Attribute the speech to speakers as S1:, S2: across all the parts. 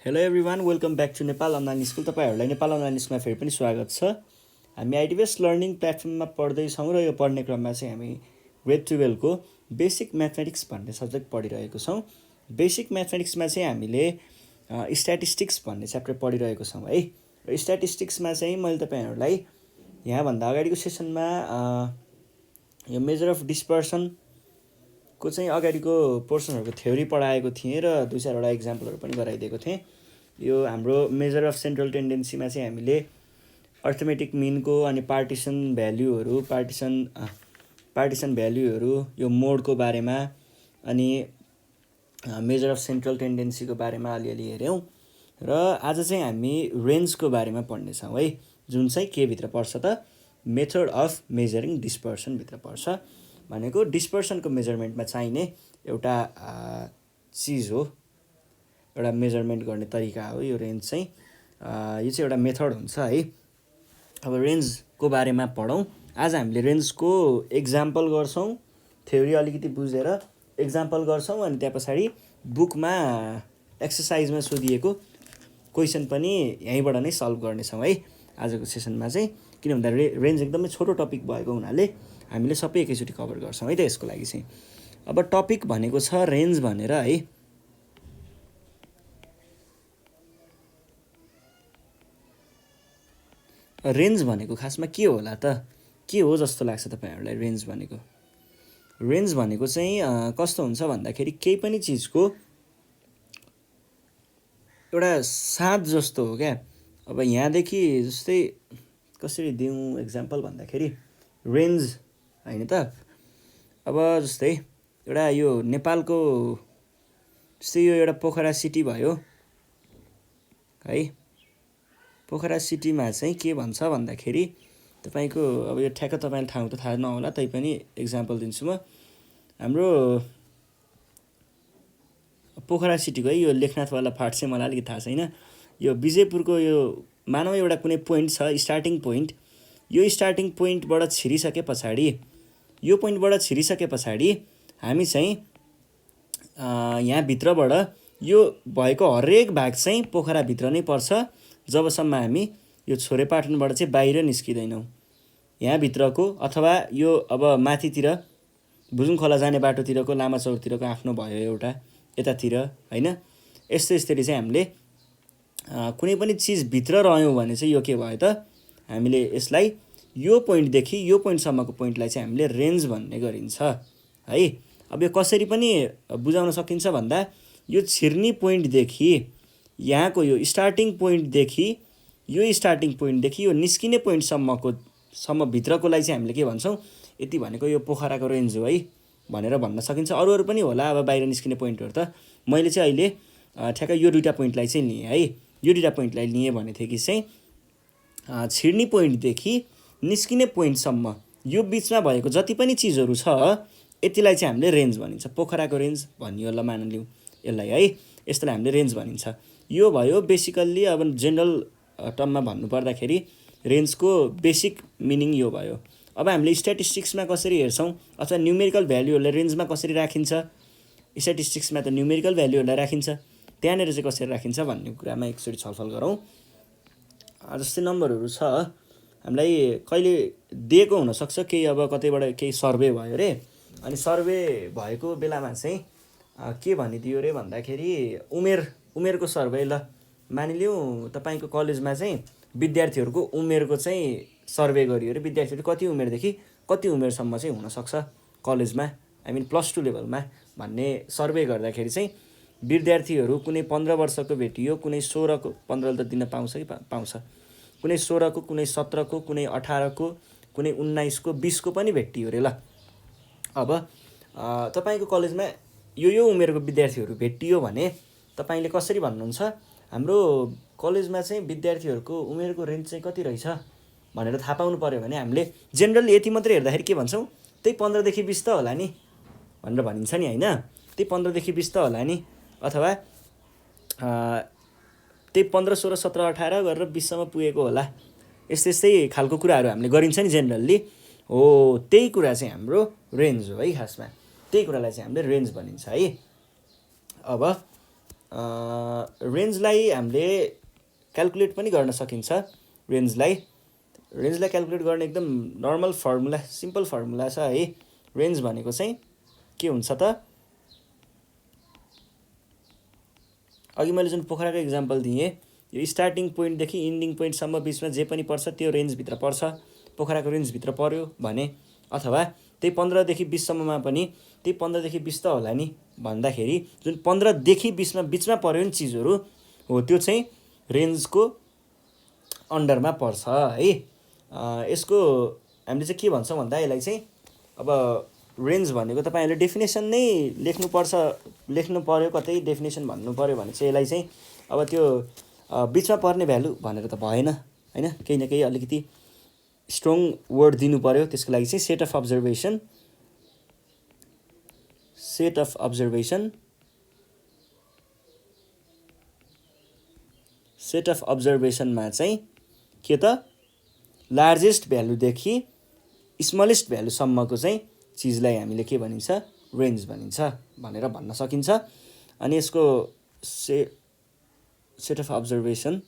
S1: Hello everyone, welcome back to Nepal online school. तपाईँहरूलाई Nepal online स्कुलमा फेरि पनि स्वागत छ। हामी आइडिबेस लर्निङ प्लेटफर्ममा पढ्दैछौँ र यो पढ्ने क्रममा चाहिँ हामी ग्रेड 12को बेसिक म्याथमेटिक्स भन्ने सब्जेक्ट पढिरहेको छौँ। बेसिक म्याथमेटिक्समा चाहिँ हामीले स्ट्याटिस्टिक्स भन्ने च्याप्टर पढिरहेको छौँ है। र स्ट्याटिस्टिक्समा चाहिँ मैले तपाईँहरूलाई यहाँभन्दा अगाडिको सेसनमा यो मेजर अफ डिस्पर्सनको चाहिँ अगाडिको पोर्सनहरूको थ्योरी पढाएको थिएँ र 2-4वटा इक्जाम्पलहरू पनि गराइदिएको थिएँ। यो हाम्रो मेजर अफ सेन्ट्रल टेन्डेन्सीमा चाहिँ हामीले अर्थमेटिक मिनको अनि पार्टिसन भ्याल्युहरू यो मोडको बारेमा अनि मेजर अफ सेन्ट्रल टेन्डेन्सीको बारेमा अलिअलि हेऱ्यौँ। र आज चाहिँ हामी रेन्जको बारेमा पढ्नेछौँ है, जुन चाहिँ के भित्र पर्छ त मेथड अफ मेजरिङ डिस्पर्सनभित्र पर्छ। भनेको डिस्पर्सनको मेजरमेन्टमा चाहिने एउटा चिज हो, एउटा मेजरमेन्ट गर्ने तरिका हो यो रेन्ज चाहिँ। यो चाहिँ एउटा मेथड हुन्छ है। अब रेन्जको बारेमा पढौँ। आज हामीले रेन्जको एक्जाम्पल गर्छौँ, थ्योरी अलिकति बुझेर एक्जाम्पल गर्छौँ अनि त्यहाँ पछाडि बुकमा एक्सर्साइजमा सोधिएको क्वेसन पनि यहीँबाट नै सल्भ गर्नेछौँ है आजको सेसनमा चाहिँ। किन भन्दा रेन्ज एकदमै छोटो टपिक भएको हुनाले हामीले सबै एकैचोटि कभर गर्छौँ है त यसको लागि चाहिँ। अब टपिक भनेको छ रेन्ज भनेर है। रेन्ज भनेको खासमा के होला त, के हो जस्तो लाग्छ तपाईँहरूलाई रेन्ज भनेको? रेन्ज भनेको चाहिँ कस्तो हुन्छ भन्दाखेरि केही पनि चिजको एउटा साँध जस्तो हो क्या। अब यहाँदेखि जस्तै कसरी दिउँ एक्जाम्पल भन्दाखेरि रेन्ज होइन त। अब जस्तै एउटा यो नेपालको जस्तै यो एउटा पोखरा सिटी भयो है। पोखरा सिटीमा चाहिँ के भन्छ भन्दाखेरि तपाईँको अब यो ठ्याक्क तपाईँलाई ठाउँ त थाहा नहोला, तैपनि इक्जाम्पल दिन्छु म। हाम्रो पोखरा सिटीको है यो लेखनाथवाला फाट चाहिँ मलाई अलिकति थाहा छैन। यो विजयपुरको यो मानव एउटा कुनै पोइन्ट छ, स्टार्टिङ पोइन्ट। यो स्टार्टिङ पोइन्टबाट छिरिसके पछाडि यो पोइन्टबाट छिरिसके पछाडि हामी चाहिँ यहाँभित्रबाट यो भएको हरेक भाग चाहिँ पोखराभित्र नै पर्छ जबसम्म हामी यो छोरेपाटनबाट चाहिँ बाहिर निस्किँदैनौँ। यहाँभित्रको अथवा यो अब माथितिर भुजुङ खोला जाने बाटोतिरको लामाचौरतिरको आफ्नो भयो एउटा यतातिर होइन। यसरी चाहिँ हामीले कुनै पनि चिज भित्र रह्यौँ भने चाहिँ यो के भयो त, हामीले यसलाई यो पोइन्टदेखि यो पोइन्टसम्मको पोइन्टलाई चाहिँ हामीले रेन्ज भन्ने गरिन्छ है। अब यो कसरी पनि बुझाउन सकिन्छ भन्दा यो छिर्ने पोइन्टदेखि यहाँको यो स्टार्टिङ पोइन्टदेखि यो निस्किने पोइन्टसम्म भित्रकोलाई चाहिँ हामीले के भन्छौँ, यति भनेको यो पोखराको रेन्ज हो है भनेर भन्न सकिन्छ। अरू पनि होला अब बाहिर निस्किने पोइन्टहरू त। मैले चाहिँ अहिले ठ्याक्क यो दुईवटा पोइन्टलाई चाहिँ लिएँ है। यो दुईवटा पोइन्टलाई लिएँ भनेदेखि चाहिँ छिर्ने पोइन्टदेखि निस्किने पोइन्टसम्म यो बिचमा भएको जति पनि चिजहरू छ यतिलाई चाहिँ हामीले रेन्ज भनिन्छ। पोखराको रेन्ज भनियो ल मानिलिउँ यसलाई है, यस्तोलाई हामीले रेन्ज भनिन्छ। यो भयो बेसिकल्ली अब जेनरल टर्ममा भन्नुपर्दाखेरि रेन्जको बेसिक मिनिङ यो भयो। अब हामीले स्ट्याटिस्टिक्समा कसरी हेर्छौँ अथवा न्युमेरिकल भ्याल्युहरूलाई रेन्जमा कसरी राखिन्छ, स्ट्याटिस्टिक्समा त न्युमेरिकल भ्याल्युहरूलाई राखिन्छ, त्यहाँनिर चाहिँ कसरी राखिन्छ भन्ने कुरामा एकचोटि छलफल गरौँ। जस्तै नम्बरहरू छ, हामीलाई कहिले दिएको हुनसक्छ केही, अब कतैबाट केही सर्वे भयो अरे, अनि सर्वे भएको बेलामा चाहिँ के भनिदियो अरे भन्दाखेरि उमेरको सर्वे। ल मानिलिउँ तपाईँको कलेजमा चाहिँ विद्यार्थीहरूको उमेरको चाहिँ सर्वे गरियो अरे। विद्यार्थीहरू कति उमेरदेखि कति उमेरसम्म चाहिँ हुनसक्छ कलेजमा, +2 लेभलमा भन्ने सर्वे गर्दाखेरि चाहिँ विद्यार्थीहरू कुनै 15 वर्षको भेटियो, कुनै 16को, 15 त दिन पाउँछ कि पाउँछ, कुनै 16को, कुनै 17को, कुनै 18को, कुनै 19को, 20को पनि भेटियो अरे। ल अब तपाईँको कलेजमा यो उमेरको विद्यार्थीहरू भेटियो भने तपाईँले कसरी भन्नुहुन्छ, हाम्रो कलेजमा चाहिँ विद्यार्थीहरूको उमेरको रेन्ज चाहिँ कति रहेछ भनेर थाहा पाउनु पऱ्यो भने हामीले जेनरली यति मात्रै हेर्दाखेरि के भन्छौँ, त्यही 15देखि 20 त होला नि भनेर भनिन्छ नि होइन। त्यही 15देखि 20 त होला नि, अथवा त्यही 15, 16, 17, 18 गरेर 20सम्म पुगेको होला, यस्तै खालको कुराहरू हामीले गरिन्छ नि जेनरली। हो त्यही कुरा चाहिँ हाम्रो रेन्ज हो है। खासमा त्यही कुरालाई चाहिँ हामीले रेन्ज भनिन्छ है। अब रेन्जलाई हामीले क्याल्कुलेट पनि गर्न सकिन्छ। रेन्जलाई क्याल्कुलेट गर्ने एकदम नर्मल फर्मुला, सिम्पल फर्मुला छ है। रेन्ज भनेको चाहिँ के हुन्छ त, अघि मैले जुन पोखराको इक्जाम्पल दिएँ, यो स्टार्टिङ पोइन्टदेखि इन्डिङ पोइन्टसम्म बिचमा जे पनि पर्छ त्यो रेन्जभित्र पर्छ, पोखराको रेन्जभित्र पर्यो भने, अथवा त्यही 15 देखि 20 सम्ममा पनि त्यही 15 देखि 20 त होला नि भन्दाखेरि जुन 15 देखि 20 मा बिचमा पर्यो नि चिजहरू हो त्यो चाहिँ रेन्जको अन्डरमा पर्छ है। यसको हामीले चाहिँ के भन्छौँ भन्दा यसलाई चाहिँ अब रेन्ज भनेको तपाईँहरूले डेफिनेसन नै लेख्नु पर्यो, कतै डेफिनेसन भन्नु पर्यो भने चाहिँ यसलाई चाहिँ अब त्यो बिचमा पर्ने भ्यालु भनेर त भएन हैन, केही न केही अलिकति स्ट्रङ वर्ड दिनु पर्यो। त्यसको लागि चाहिँ सेट अफ अब्जर्भेसनमा चाहिँ के त लार्जेस्ट भ्यालुदेखि स्मलेस्ट भ्यालुसम्मको चाहिँ चिजलाई हामीले के भनिन्छ, रेन्ज भनिन्छ भनेर भन्न सकिन्छ। अनि यसको सेट अफ अब्जर्भेसनमा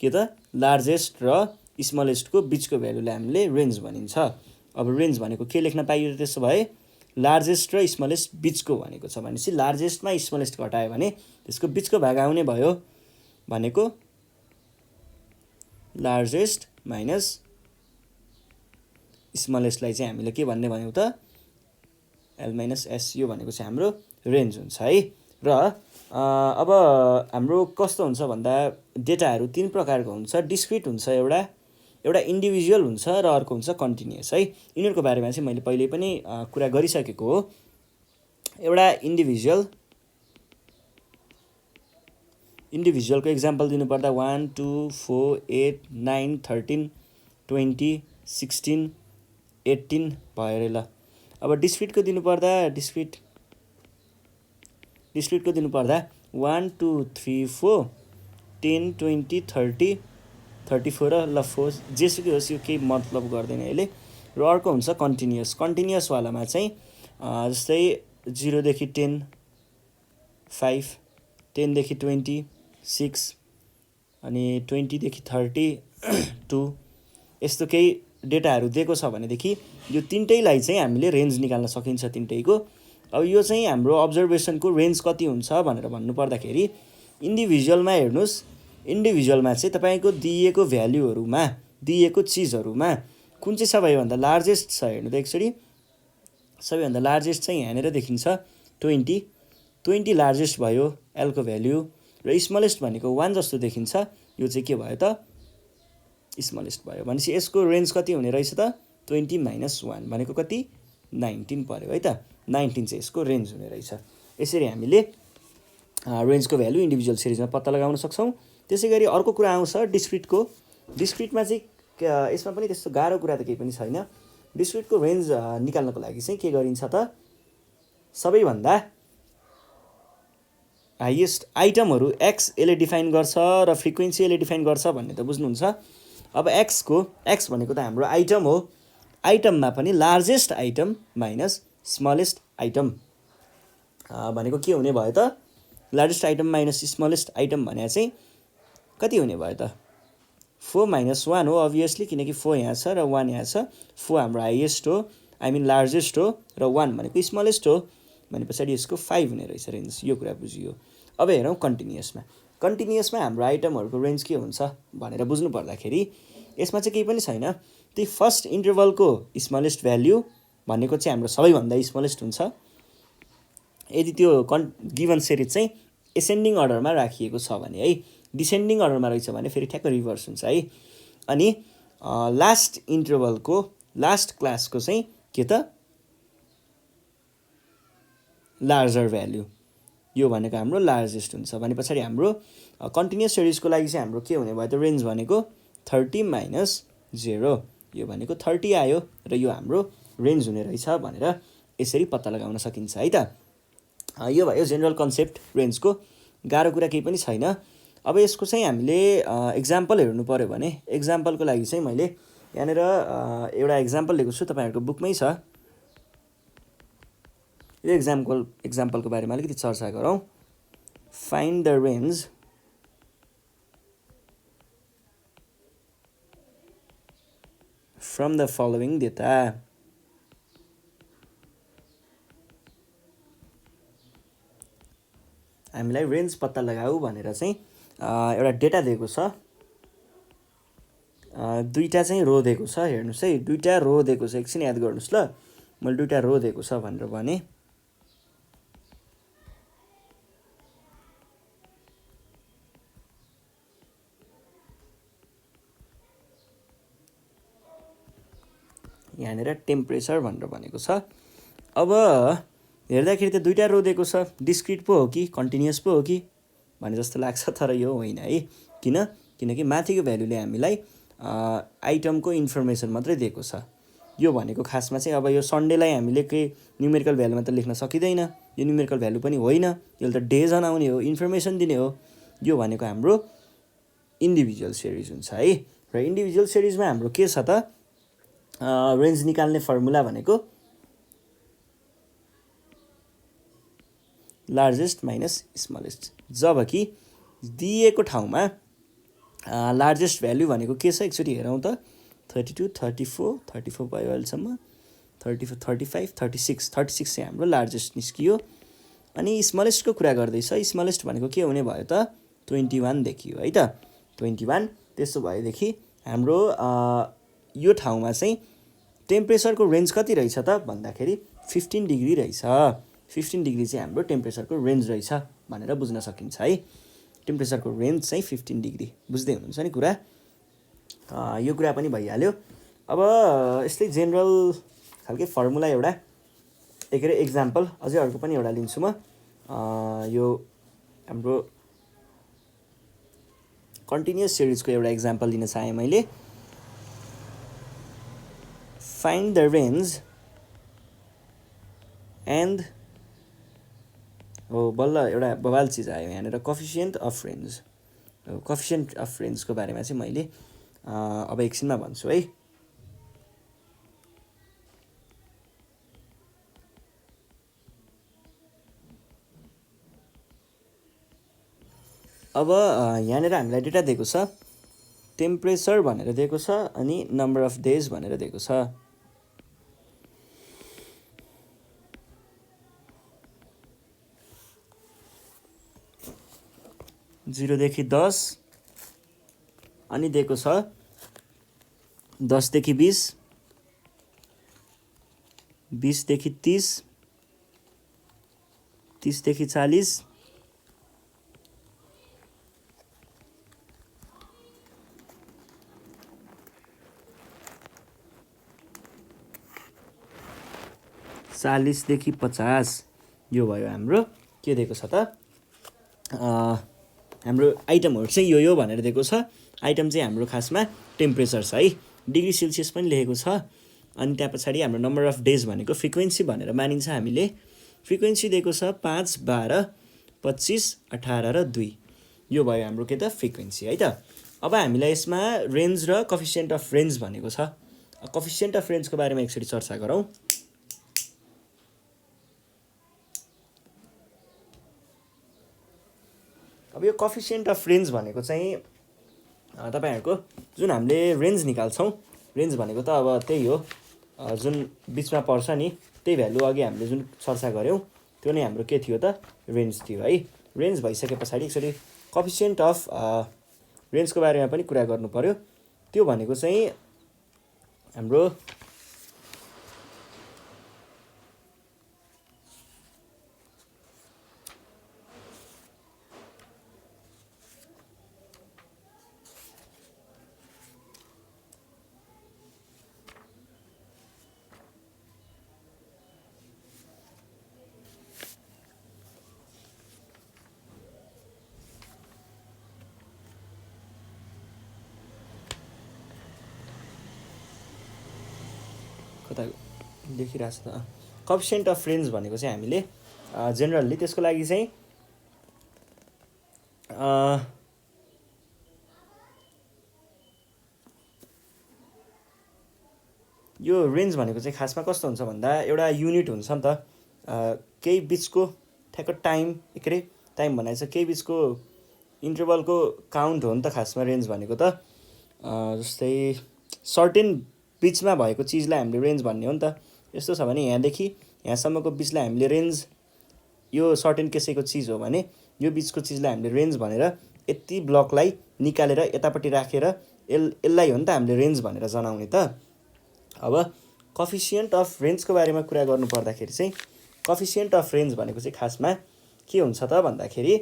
S1: के त लार्जेस्ट र स्मलेस्टको बिचको भ्यालुलाई हामीले रेन्ज भनिन्छ। अब रेन्ज भनेको के लेख्न पाइयो त्यसो भए, लार्जेस्ट र स्मलेस्ट बिचको भनेको छ भनेपछि लार्जेस्टमा स्मलेस्ट घटायो भने त्यसको बिचको भाग आउने भयो भनेको लार्जेस्ट माइनस स्मलेस्टलाई चाहिँ हामीले के भन्ने भन्यौँ त, एल माइनस एस, यो भनेको चाहिँ हाम्रो रेन्ज हुन्छ है। र अब हाम्रो कस्तो हुन्छ भन्दा डेटाहरू 3 प्रकारको हुन्छ, डिस्क्रिट हुन्छ एउटा इन्डिभिजुअल हुन्छ र अर्को हुन्छ कन्टिन्युअस है। यिनीहरूको बारेमा चाहिँ मैले पहिले पनि कुरा गरिसकेको हो। एउटा इन्डिभिजुअलको इक्जाम्पल दिनुपर्दा 1 2 4 8 9 13 20 16 18 भयो अरे ल। अब डिस्क्रिटको दिनुपर्दा 1 2 3 4 10 20 30 34 र ल 4 जेसुकै होस्, यो केही मतलब गर्दैन यसले। र अर्को हुन्छ कन्टिन्युअसवालामा चाहिँ जस्तै 0 देखि 10 5, 10 देखि 20 6 अनि 20 देखि 30 2 यस्तो केही डेटाहरू दिएको छ भनेदेखि यो तिनटैलाई चाहिँ हामीले रेन्ज निकाल्न सकिन्छ तिनटैको। अब यो चाहिँ हाम्रो अब्जर्भेसनको रेन्ज कति हुन्छ भनेर भन्नु पर्दाखेरि इन्डिभिजुअलमा हेर्नुहोस्, इन्डिभिजुअलमा चाहिँ तपाईँको दिएको भ्यालुहरूमा, दिएको चिजहरूमा कुन चाहिँ सबैभन्दा लार्जेस्ट छ हेर्नु त एकचोटि। सबैभन्दा लार्जेस्ट चाहिँ यहाँनिर देखिन्छ 20 लार्जेस्ट भयो एलको भ्याल्यु, र स्मलेस्ट भनेको 1 जस्तो देखिन्छ, यो चाहिँ के भयो त, स्मलेस्ट भयो। भनेपछि यसको रेन्ज कति हुने रहेछ त, 20 माइनस 1 भनेको कति, 19 पर्यो है त। 19 चाहिँ यसको रेन्ज हुने रहेछ। यसरी हामीले रेन्जको भ्यालु इन्डिभिजुअल सिरिजमा पत्ता लगाउन सक्छौँ। त्यसै गरी अर्को कुरा आउँछ डिस्क्रिटमा चाहिँ यसमा पनि त्यस्तो गाह्रो कुरा त केही पनि छैन। डिस्क्रिटको रेन्ज निकाल्नको लागि चाहिँ के गरिन्छ त, सबैभन्दा हाइएस्ट आइटमहरू एक्स यसले डिफाइन गर्छ र फ्रिक्वेन्सी यसले डिफाइन गर्छ भन्ने त बुझ्नुहुन्छ। अब एक्स भनेको त हाम्रो आइटम हो, आइटममा पनि largest item minus smallest item भनेको के हुने भयो त, largest item minus smallest item भने चाहिँ कति हुने भयो त, 4 माइनस 1 हो अभियसली, किनकि 4 यहाँ छ र 1 यहाँ छ। 4 हाम्रो हाइएस्ट हो, लार्जेस्ट हो, र 1 भनेको स्मलेस्ट हो भने पछाडि यसको 5 हुने रहेछ रेन्ज। यो कुरा बुझियो। अब हेरौँ कन्टिन्युअसमा हाम्रो आइटमहरूको रेन्ज के हुन्छ भनेर बुझ्नु पर्दाखेरि यसमा चाहिँ केही पनि छैन। त्यही फर्स्ट इन्टरभलको स्मलेस्ट भ्याल्यु भनेको चाहिँ हाम्रो सबैभन्दा स्मलेस्ट हुन्छ। यदि त्यो गिभन सिरिज चाहिँ एसेन्डिङ अर्डरमा राखिएको छ भने है, डिसेन्डिङ अर्डरमा रहेछ भने फेरि ठ्याक्क रिभर्स हुन्छ है। अनि लास्ट इन्टरभलको लास्ट क्लासको चाहिँ के त, लार्जर भ्याल्यु, यो भनेको हाम्रो लार्जेस्ट हुन्छ भने पछाडि हाम्रो कन्टिन्युअस सिरिजको लागि चाहिँ हाम्रो के हुने भयो त, रेन्ज भनेको 30 माइनस 0, यो भनेको 30 आयो र यो हाम्रो रेन्ज हुने रहेछ भनेर यसरी पत्ता लगाउन सकिन्छ है त। यो भयो जेनरल कन्सेप्ट रेन्जको, गाह्रो कुरा केही पनि छैन। अब यसको चाहिँ हामीले एक्जाम्पल हेर्नु पऱ्यो भने एक्जाम्पलको लागि चाहिँ मैले यहाँनिर एउटा एक्जाम्पल लिएको छु, तपाईँहरूको बुकमै छ। यो एक्जाम्पलको बारेमा अलिकति चर्चा गरौँ। Find the range from the following data. हामीलाई रेन्ज पत्ता लगाऊ भनेर चाहिँ एउटा डेटा दिएको छ, दुईवटा चाहिँ रो दिएको छ। हेर्नुहोस् है, दुईवटा रो दिएको छ, एकछिन याद गर्नुहोस् ल। मैले दुईवटा रो दिएको छ भनेर भने यहाँनिर टेम्परेचर भनेर भनेको छ। अब हेर्दाखेरि त दुईवटा रो दिएको छ, डिस्क्रिट पो हो कि कन्टिन्युअस पो हो कि भने जस्तो लाग्छ, तर यो होइन है। किनकि माथिको भ्यालुले हामीलाई आइटमको इन्फर्मेसन मात्रै दिएको छ। यो भनेको खासमा चाहिँ अब यो सन्डेलाई हामीले केही न्युमेरिकल भ्यालुमा त लेख्न सकिँदैन, यो न्युमेरिकल भ्यालु पनि होइन, यसले त डे जनाउने हो, इन्फर्मेसन दिने हो। यो भनेको हाम्रो इन्डिभिजुअल सिरिज हुन्छ है। र इन्डिभिजुअल सिरिजमा हाम्रो के छ त, रेन्ज निकाल्ने फर्मुला भनेको लार्जेस्ट माइनस स्मलेस्ट। जब कि दिएको ठाउँमा लार्जेस्ट भ्याल्यु भनेको के छ एकचोटि हेरौँ त। 32, 34, 34 भयो अहिलेसम्म, 34, 35, 36, 36 चाहिँ हाम्रो लार्जेस्ट निस्कियो। अनि स्मलेस्टको कुरा गर्दैछ, स्मलेस्ट भनेको के हुने भयो त 21 देखियो है त, 21। त्यसो भएदेखि हाम्रो यो ठाउँमा चाहिँ टेम्परेचरको रेन्ज कति रहेछ त भन्दाखेरि 15 डिग्री रहेछ। 15 डिग्री चाहिँ हाम्रो टेम्परेचरको रेन्ज रहेछ भनेर बुझ्न सकिन्छ है। टेम्परेचरको रेन्ज चाहिँ 15 डिग्री, बुझ्दै हुनुहुन्छ नि कुरा। यो कुरा पनि भइहाल्यो। अब यस्तै जेनरल खालके फर्मुला एउटा के अरे एक्जाम्पल अझै अर्को पनि एउटा लिन्छु म। यो हाम्रो कन्टिन्युअस सिरिजको एउटा एक्जाम्पल लिन चाहेँ मैले। फाइन्ड द रेन्ज एन्ड हो बल्ल एउटा बवाल चिज आयो यहाँनिर, coefficient of range. Coefficient of रेन्जको बारेमा चाहिँ मैले अब एकछिनमा भन्छु है। अब यहाँनिर हामीलाई डेटा दिएको छ, टेम्परेचर भनेर दिएको छ अनि नम्बर अफ डेज भनेर दिएको छ। जिरोदेखि 10 अनि दिएको छ 10 देखि 20, 20 देखि 30, 30 देखि 40, 40 देखि 50। यो भयो हाम्रो के दिएको छ त, हाम्रो आइटमहरू चाहिँ यो भनेर दिएको छ। आइटम चाहिँ हाम्रो खासमा टेम्परेचर छ है, डिग्री सेल्सियस पनि लेखेको छ। अनि त्यहाँ पछाडि हाम्रो नम्बर अफ डेज भनेको फ्रिक्वेन्सी भनेर मानिन्छ हामीले। फ्रिक्वेन्सी दिएको छ 5, 12, 25, 18 र 2। यो भयो हाम्रो के त फ्रिक्वेन्सी है त। अब हामीलाई यसमा रेन्ज र कोफिसिएन्ट अफ रेन्ज भनेको छ। कोफिसिएन्ट अफ रेन्जको बारेमा एकचोटि चर्चा गरौँ। अब यो कोफिसिएन्ट अफ रेन्ज भनेको चाहिँ तपाईहरुको जुन हामीले रेन्ज निकाल्छौँ, रेन्ज भनेको त अब त्यही हो जुन बिचमा पर्छ नि, त्यही भ्यालु अघि हामीले जुन चर्चा गऱ्यौँ त्यो नै हाम्रो के थियो त रेन्ज थियो है। रेन्ज भइसके पछाडि एकचोटि कोफिसिएन्ट अफ रेन्जको बारेमा पनि कुरा गर्नु पर्यो। त्यो भनेको चाहिँ हाम्रो कता लेखिरहेको छ त, कोफिसिएन्ट अफ रेन्ज भनेको चाहिँ हामीले जेनरली त्यसको लागि चाहिँ यो रेन्ज भनेको चाहिँ खासमा कस्तो हुन्छ भन्दा एउटा युनिट हुन्छ नि त, केही बिचको ठ्याक्क टाइम के अरे टाइम भनेको छ केही बिचको इन्टरभलको काउन्ट हो नि त खासमा रेन्ज भनेको त। जस्तै सर्टेन बिचमा भएको चिजलाई हामीले रेन्ज भन्ने हो नि त। यस्तो छ भने यहाँदेखि यहाँसम्मको बिचलाई हामीले रेन्ज, यो सर्टेन केसैको चिज हो भने यो बिचको चिजलाई हामीले रेन्ज भनेर यति ब्लकलाई निकालेर यतापट्टि राखेर यसलाई हो नि त हामीले रेन्ज भनेर जनाउने त। अब कफिसियन्ट अफ रेन्जको बारेमा कुरा गर्नु पर्दाखेरि चाहिँ कफिसियन्ट अफ रेन्ज भनेको चाहिँ खासमा के हुन्छ त भन्दाखेरि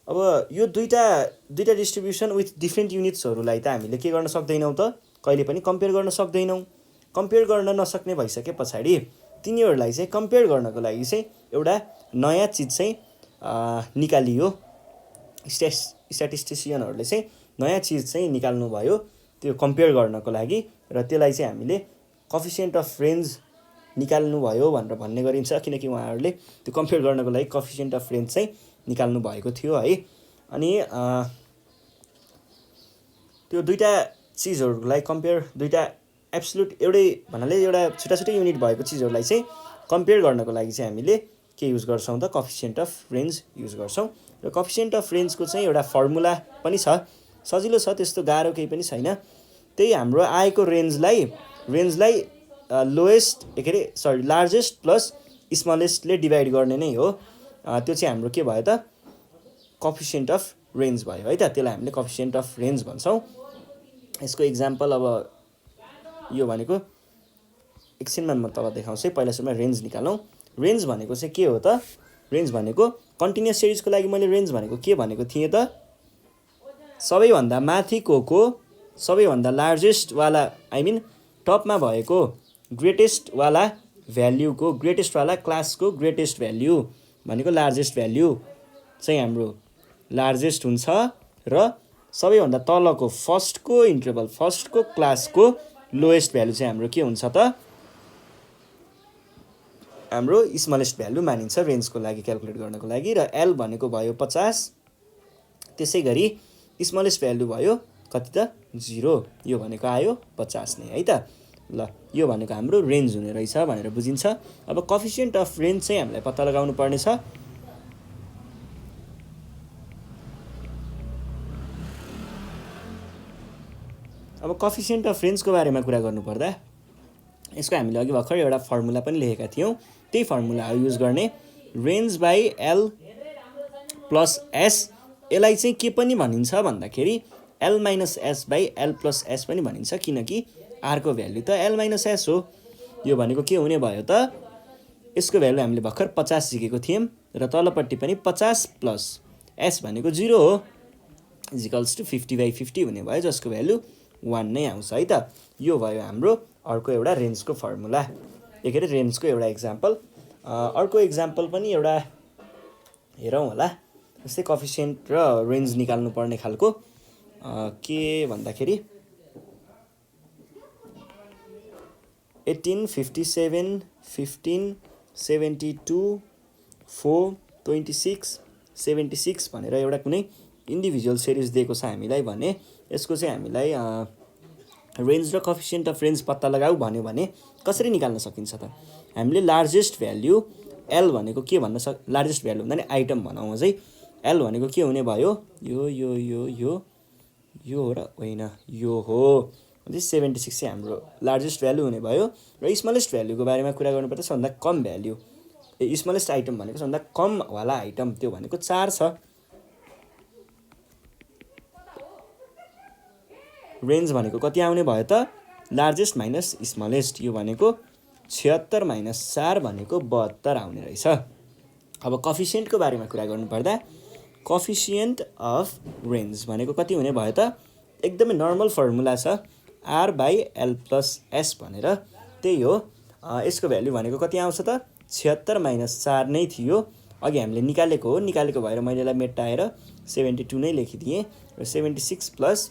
S1: अब यो दुईटा डिस्ट्रिब्युसन विथ डिफ्रेन्ट युनिट्सहरूलाई त हामीले के गर्न सक्दैनौँ त, कहिले पनि कम्पेयर गर्न सक्दैनौँ। कम्पेयर गर्न नसक्ने भइसके पछाडि तिनीहरूलाई चाहिँ कम्पेयर गर्नको लागि चाहिँ एउटा नयाँ चिज चाहिँ निकालियो। स्ट्याटिस्टिसियनहरूले चाहिँ नयाँ चिज चाहिँ निकाल्नु भयो त्यो कम्पेयर गर्नको लागि, र त्यसलाई चाहिँ हामीले कफिसियन्ट अफ रेन्ज निकाल्नु भयो भनेर भन्ने गरिन्छ, किनकि उहाँहरूले त्यो कम्पेयर गर्नको लागि कफिसियन्ट अफ रेन्ज चाहिँ निकाल्नु भएको थियो है। अनि त्यो दुईटा चिजहरूलाई कम्पेयर, दुईटा एब्सोल्युट एउटै भन्नाले एउटा छुट्टा छुट्टै युनिट भएको चिजहरूलाई चाहिँ कम्पेयर गर्नको लागि चाहिँ हामीले के युज गर्छौँ त, कफिसियन्ट अफ रेन्ज युज गर्छौँ। र कफिसियन्ट अफ रेन्जको चाहिँ एउटा फर्मुला पनि छ, सजिलो छ, त्यस्तो गाह्रो केही पनि छैन। त्यही हाम्रो आएको रेन्जलाई लोएस्ट के अरे लार्जेस्ट प्लस स्मलेस्टले डिभाइड गर्ने नै हो। त्यो चाहिँ हाम्रो के भयो त, कफिसियन्ट अफ रेन्ज भयो है त। त्यसलाई हामीले कफिसियन्ट अफ रेन्ज भन्छौँ। यसको इक्जाम्पल अब यो भनेको एकछिनमा म तल देखाउँछु है, पहिला सुरुमा रेन्ज निकालौँ। रेन्ज भनेको चाहिँ के हो त, रेन्ज भनेको कन्टिन्युस सिरिजको लागि मैले रेन्ज भनेको के भनेको थिएँ त, सबैभन्दा माथिको सबैभन्दा लार्जेस्टवाला टपमा भएको ग्रेटेस्टवाला भ्याल्युको, ग्रेटेस्टवाला क्लासको ग्रेटेस्ट भ्याल्यु भनेको लार्जेस्ट भ्याल्यु चाहिँ हाम्रो लार्जेस्ट हुन्छ, र सबैभन्दा तलको फर्स्टको क्लासको लोएस्ट भ्याल्यु चाहिँ हाम्रो के हुन्छ त, हाम्रो स्मलेस्ट भ्याल्यु मानिन्छ रेन्जको लागि क्यालकुलेट गर्नको लागि। र एल भनेको भयो 50, त्यसै गरी स्मलेस्ट भ्याल्यु भयो कति त 0, यो भनेको आयो 50 नै है त। ल यो भनेको हाम्रो रेन्ज हुने रहेछ भनेर बुझिन्छ। अब कफिसियन्ट अफ रेन्ज चाहिँ हामीलाई पत्ता लगाउनु पर्ने छ। अब कफिसियन्ट अफ रेन्जको बारेमा कुरा गर्नुपर्दा यसको हामीले अघि भर्खर एउटा फर्मुला पनि लेखेका थियौँ, त्यही फर्मुला युज गर्ने, range by L plus S. यसलाई चाहिँ के पनि भनिन्छ भन्दाखेरि L minus S by L plus S पनि भनिन्छ, किनकि आरको भ्याल्यु त एल माइनस एस हो। यो भनेको के हुने भयो त, यसको भ्याल्यु हामीले भर्खर 50 सिकेको थियौँ, र तलपट्टि पनि 50 प्लस एस भनेको 0 हो, इजिकल्स टु 50/50 हुने भयो, जसको भ्याल्यु 1 नै आउँछ है त। यो भयो हाम्रो अर्को एउटा रेन्जको फर्मुला, के अरे रेन्जको एउटा इक्जाम्पल। अर्को इक्जाम्पल पनि एउटा हेरौँ होला, जस्तै कफिसियन्ट र रेन्ज निकाल्नु पर्ने खालको के भन्दाखेरि 18, 57, 15, 72, 4, 26, 76 भनेर एउटा कुनै इन्डिभिजुअल सिरिज दिएको छ हामीलाई भने यसको चाहिँ हामीलाई रेन्ज र कफिसियन्ट अफ रेन्ज पत्ता लगाऊ भन्यो भने कसरी निकाल्न सकिन्छ त, हामीले लार्जेस्ट भ्याल्यु एल भनेको के भन्न लार्जेस्ट भ्याल्यु भन्दा नि आइटम भनौँ अझै, एल भनेको के हुने भयो, यो हो र होइन, यो हो 76 चाहिँ हाम्रो लार्जेस्ट भ्याल्यु हुने भयो। र स्मलेस्ट भ्याल्युको बारेमा कुरा गर्नुपर्दा सबभन्दा कम भ्याल्यु, स्मलेस्ट आइटम भनेको सबभन्दा कम वाला आइटम, त्यो भनेको 4 छ। रेन्ज भनेको कति आउने भयो त, लार्जेस्ट माइनस स्मलेस्ट, यो भनेको 76 माइनस 4 भनेको 72 आउने रहेछ। अब कफिसियन्टको बारेमा कुरा गर्नुपर्दा कफिसियन्ट अफ रेन्ज भनेको कति हुने भयो त, एकदमै नर्मल फर्मुला छ, R by L plus S भनेर, त्यही हो। यसको भ्याल्यु भनेको कति आउँछ त, 76 माइनस 4 नै थियो, अघि हामीले निकालेको हो, निकालेको भएर मैले यसलाई मेटाएर 72 नै लेखिदिएँ, र 76 प्लस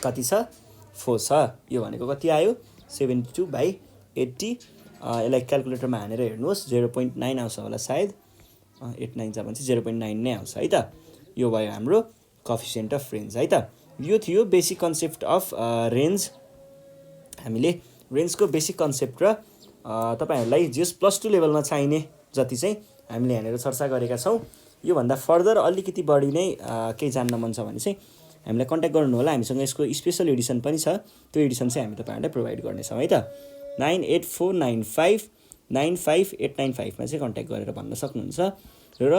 S1: कति छ 4 छ, यो भनेको कति आयो 72/80। यसलाई क्यालकुलेटरमा हानेर हेर्नुहोस् 0.9 आउँछ होला सायद, 8 9 जा भने 0.9 नै आउँछ है त। यो भयो हाम्रो कफिसियन्ट अफ रेन्ज है त। यो थियो बेसिक कन्सेप्ट अफ रेन्ज। हामीले रेन्जको बेसिक कन्सेप्ट र तपाईँहरूलाई जस +2 लेभलमा चाहिने जति चाहिँ हामीले यहाँनिर चर्चा गरेका छौँ। योभन्दा फर्दर अलिकति बढी नै केही जान्न मन छ भने चाहिँ हामीलाई कन्ट्याक्ट गर्नु होला। हामीसँग यसको स्पेसल एडिसन पनि छ, त्यो एडिसन चाहिँ हामी तपाईँहरूलाई प्रोभाइड गर्नेछौँ है त। 9849595895 मा चाहिँ कन्ट्याक्ट गरेर भन्न सक्नुहुन्छ। र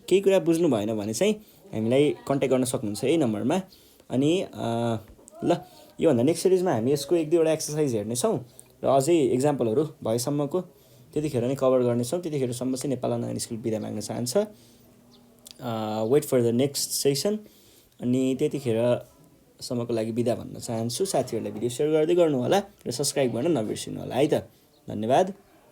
S1: केही कुरा बुझ्नु भएन भने चाहिँ हामीलाई कन्ट्याक्ट गर्न सक्नुहुन्छ यही नम्बरमा। अनि ल योभन्दा नेक्स्ट सिरिजमा हामी यसको 1-2वटा एक्सर्साइज हेर्नेछौँ र अझै इक्जाम्पलहरू भएसम्मको त्यतिखेर नै कभर गर्नेछौँ। त्यतिखेरसम्म चाहिँ नेपाल अनलाइन स्कुल बिदा माग्न चाहन्छ। Wait for the next session. अनि त्यतिखेरसम्मको लागि बिदा भन्न चाहन्छु। साथीहरूलाई भिडियो सेयर गर्दै गर्नु होला र सब्सक्राइब गर्न नबिर्सिनु होला है त। धन्यवाद।